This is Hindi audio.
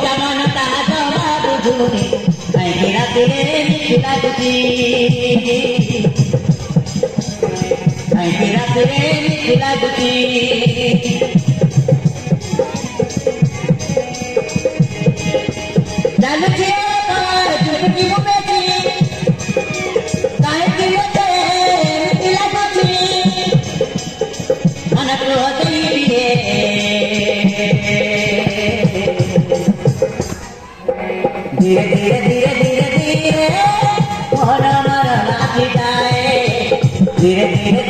जमानता जमा बुझुने आइके रातिरे मिठी लाଗୁଛି आइके रातिरे मिठी लाଗୁଛି चालुଛି तोर चुटकी मुबेची काहे कि मिठी लाଗୁଛି मन को देई धीरे धीरे धीरे धीरे धीरे मोर मोर नाची जाए धीरे धीरे